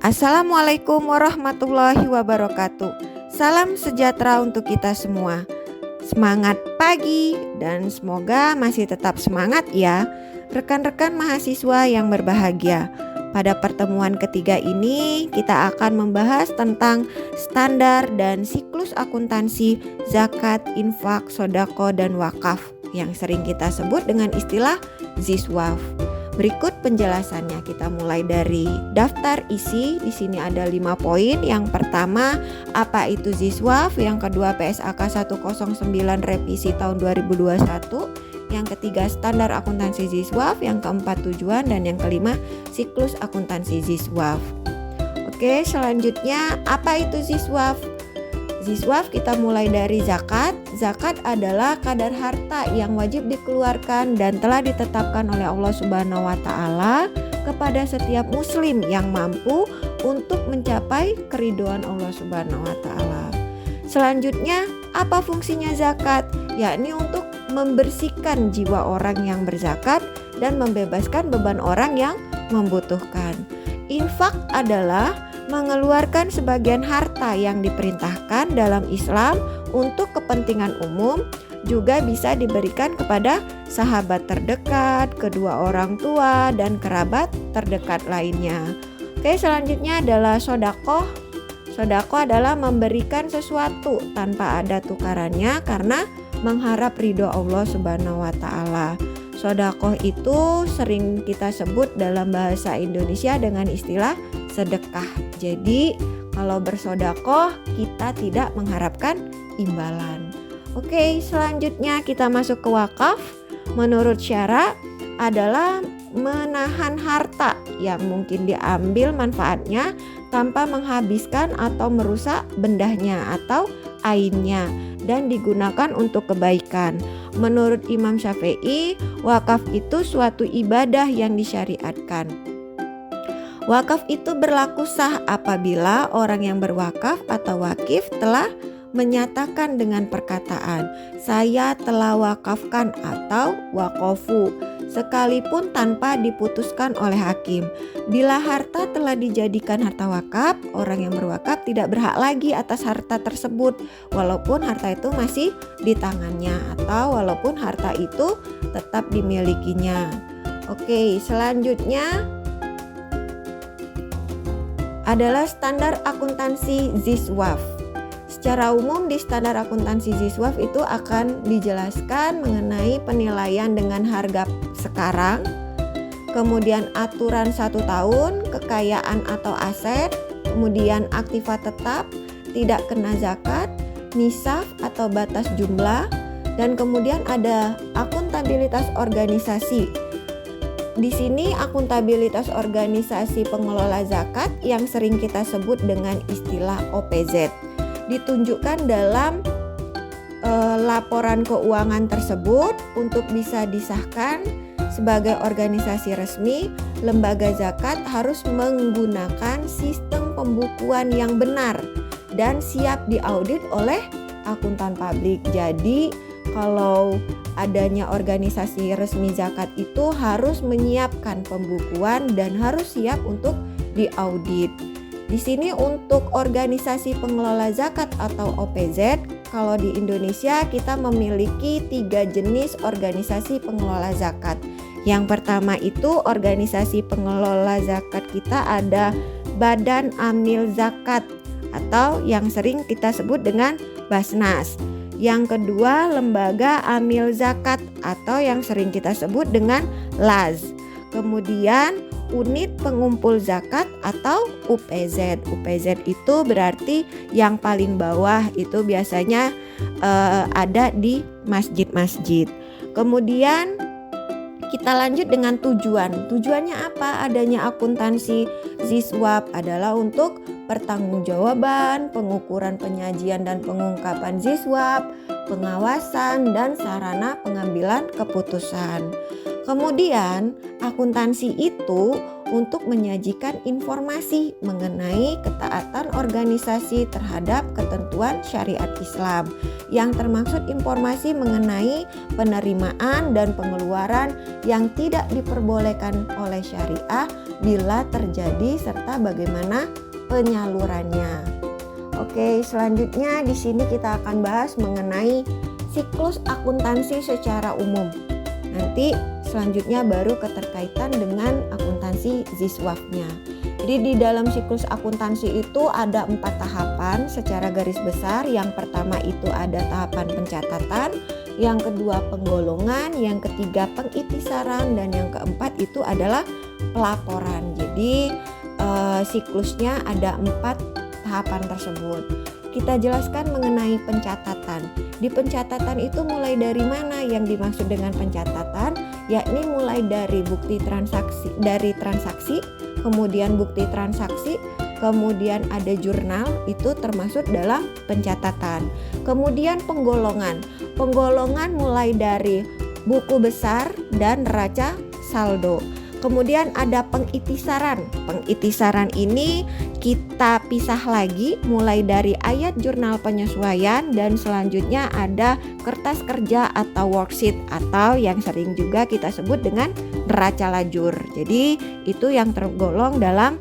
Assalamualaikum warahmatullahi wabarakatuh. Salam sejahtera untuk kita semua. Semangat pagi dan semoga masih tetap semangat ya rekan-rekan mahasiswa yang berbahagia. Pada pertemuan ketiga ini kita akan membahas tentang standar dan siklus akuntansi zakat, infak, sodako, dan wakaf yang sering kita sebut dengan istilah ZISWAF. Berikut penjelasannya, kita mulai dari daftar isi. Di sini ada 5 poin. Yang pertama, apa itu ZISWAF? Yang kedua, PSAK 109 revisi tahun 2021. Yang ketiga, standar akuntansi ZISWAF. Yang keempat, tujuan. Dan yang kelima, siklus akuntansi ZISWAF. Oke, selanjutnya apa itu ZISWAF? ZISWAF kita mulai dari zakat. Zakat adalah kadar harta yang wajib dikeluarkan dan telah ditetapkan oleh Allah Subhanahu wa taala kepada setiap muslim yang mampu untuk mencapai keridhaan Allah Subhanahu wa taala. Selanjutnya, apa fungsinya zakat? Yakni untuk membersihkan jiwa orang yang berzakat dan membebaskan beban orang yang membutuhkan. Infak adalah mengeluarkan sebagian harta yang diperintahkan dalam Islam untuk kepentingan umum, juga bisa diberikan kepada sahabat terdekat, kedua orang tua, dan kerabat terdekat lainnya. Oke, selanjutnya adalah sodakoh. Sodakoh adalah memberikan sesuatu tanpa ada tukarannya karena mengharap ridho Allah Subhanahu wa taala. Sodakoh itu sering kita sebut dalam bahasa Indonesia dengan istilah sedekah. Jadi kalau bersodakoh kita tidak mengharapkan imbalan. Oke, selanjutnya kita masuk ke wakaf. Menurut syara adalah menahan harta yang mungkin diambil manfaatnya tanpa menghabiskan atau merusak bendahnya atau ainnya dan digunakan untuk kebaikan. Menurut Imam Syafi'i, wakaf itu suatu ibadah yang disyariatkan. Wakaf itu berlaku sah apabila orang yang berwakaf atau wakif telah menyatakan dengan perkataan saya telah wakafkan atau wakofu, sekalipun tanpa diputuskan oleh hakim. Bila harta telah dijadikan harta wakaf, orang yang berwakaf tidak berhak lagi atas harta tersebut walaupun harta itu masih di tangannya atau walaupun harta itu tetap dimilikinya. Oke, selanjutnya adalah standar akuntansi ZISWAF. Secara umum di standar akuntansi ZISWAF itu akan dijelaskan mengenai penilaian dengan harga sekarang, kemudian aturan 1 tahun, kekayaan atau aset, kemudian aktiva tetap, tidak kena zakat, nisab atau batas jumlah, dan kemudian ada akuntabilitas organisasi. Di sini akuntabilitas organisasi pengelola zakat yang sering kita sebut dengan istilah OPZ ditunjukkan dalam laporan keuangan tersebut. Untuk bisa disahkan sebagai organisasi resmi, lembaga zakat harus menggunakan sistem pembukuan yang benar dan siap diaudit oleh akuntan publik. Jadi kalau adanya organisasi resmi zakat itu harus menyiapkan pembukuan dan harus siap untuk diaudit. Di sini untuk organisasi pengelola zakat atau OPZ, kalau di Indonesia kita memiliki 3 jenis organisasi pengelola zakat. Yang pertama itu organisasi pengelola zakat kita ada Badan Amil Zakat atau yang sering kita sebut dengan Basnas. Yang kedua, lembaga amil zakat atau yang sering kita sebut dengan LAZ. Kemudian unit pengumpul zakat atau UPZ. UPZ itu berarti yang paling bawah, itu biasanya ada di masjid-masjid. Kemudian kita lanjut dengan tujuan. Tujuannya apa? Adanya akuntansi ZISWAF adalah untuk pertanggungjawaban, pengukuran penyajian dan pengungkapan ZISWAF, pengawasan, dan sarana pengambilan keputusan. Kemudian akuntansi itu untuk menyajikan informasi mengenai ketaatan organisasi terhadap ketentuan syariat Islam, yang termaksud informasi mengenai penerimaan dan pengeluaran yang tidak diperbolehkan oleh syariah bila terjadi serta bagaimana penyalurannya. Oke, selanjutnya di sini kita akan bahas mengenai siklus akuntansi secara umum. Nanti selanjutnya baru keterkaitan dengan akuntansi Ziswaf-nya. Jadi di dalam siklus akuntansi itu ada 4 tahapan secara garis besar. Yang pertama itu ada tahapan pencatatan, yang kedua penggolongan, yang ketiga pengitisaran, dan yang keempat itu adalah pelaporan. Jadi siklusnya ada 4 tahapan tersebut. Kita jelaskan mengenai pencatatan. Di pencatatan itu mulai dari mana? Yang dimaksud dengan pencatatan yakni mulai dari bukti transaksi, kemudian bukti transaksi, kemudian ada jurnal, itu termasuk dalam pencatatan. Kemudian penggolongan. Penggolongan mulai dari buku besar dan neraca saldo. Kemudian ada pengitisaran. Pengitisaran ini kita pisah lagi mulai dari ayat jurnal penyesuaian, dan selanjutnya ada kertas kerja atau worksheet atau yang sering juga kita sebut dengan neraca lajur. Jadi itu yang tergolong dalam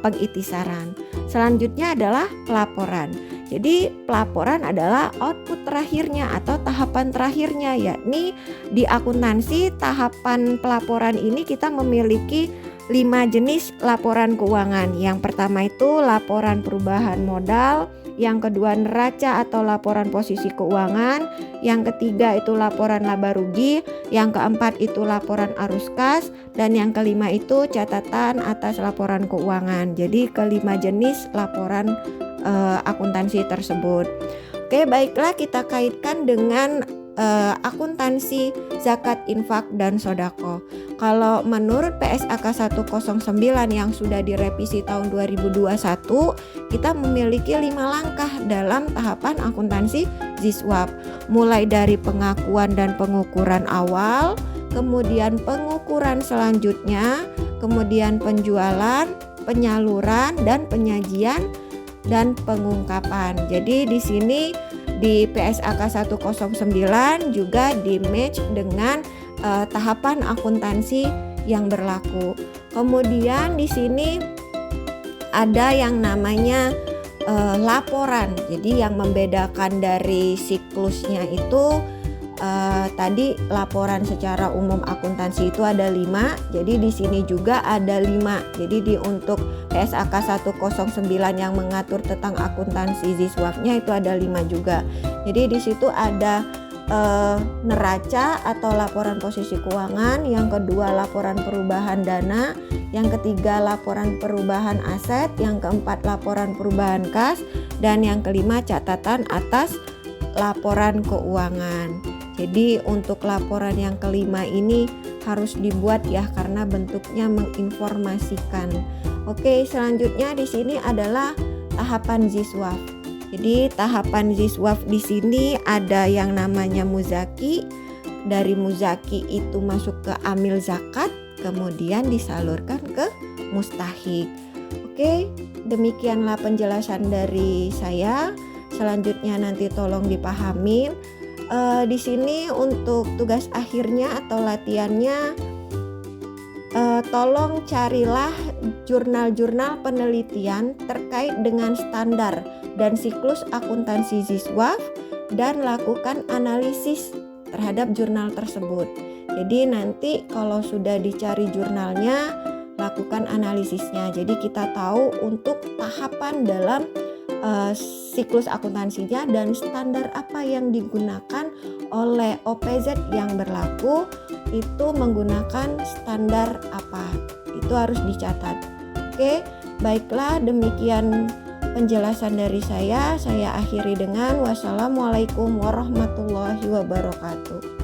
pengitisaran. Selanjutnya adalah pelaporan. Jadi pelaporan adalah output terakhirnya atau tahapan terakhirnya, yakni di akuntansi tahapan pelaporan ini kita memiliki 5 jenis laporan keuangan. Yang pertama itu laporan perubahan modal, yang kedua neraca atau laporan posisi keuangan, yang ketiga itu laporan laba rugi, yang keempat itu laporan arus kas, dan yang kelima itu catatan atas laporan keuangan. Jadi kelima jenis laporan akuntansi tersebut. Oke, baiklah kita kaitkan dengan akuntansi zakat, infak, dan sodako. Kalau menurut PSAK 109 yang sudah direvisi tahun 2021, kita memiliki 5 langkah dalam tahapan akuntansi Ziswaf. Mulai dari pengakuan dan pengukuran awal, kemudian pengukuran selanjutnya, kemudian penjualan, penyaluran, dan penyajian dan pengungkapan. Jadi di sini di PSAK 109 juga di match dengan tahapan akuntansi yang berlaku. Kemudian di sini ada yang namanya laporan. Jadi yang membedakan dari siklusnya itu tadi laporan secara umum akuntansi itu ada 5. Jadi di sini juga ada 5. Jadi untuk PSAK 109 yang mengatur tentang akuntansi Ziswaf-nya itu ada 5 juga. Jadi di situ ada neraca atau laporan posisi keuangan, yang kedua laporan perubahan dana, yang ketiga laporan perubahan aset, yang keempat laporan perubahan kas, dan yang kelima catatan atas laporan keuangan. Jadi untuk laporan yang kelima ini harus dibuat ya, karena bentuknya menginformasikan. Oke, selanjutnya di sini adalah tahapan Ziswaf. Jadi tahapan Ziswaf di sini ada yang namanya muzaki. Dari muzaki itu masuk ke amil zakat, kemudian disalurkan ke mustahik. Oke, demikianlah penjelasan dari saya. Selanjutnya nanti tolong dipahami. Di sini untuk tugas akhirnya atau latihannya, tolong carilah jurnal-jurnal penelitian terkait dengan standar dan siklus akuntansi Ziswaf dan lakukan analisis terhadap jurnal tersebut. Jadi nanti kalau sudah dicari jurnalnya, lakukan analisisnya. Jadi kita tahu untuk tahapan dalam siklus akuntansinya dan standar apa yang digunakan oleh OPZ yang berlaku, itu menggunakan standar apa, itu harus dicatat. Oke, baiklah, demikian penjelasan dari saya akhiri dengan wassalamualaikum warahmatullahi wabarakatuh.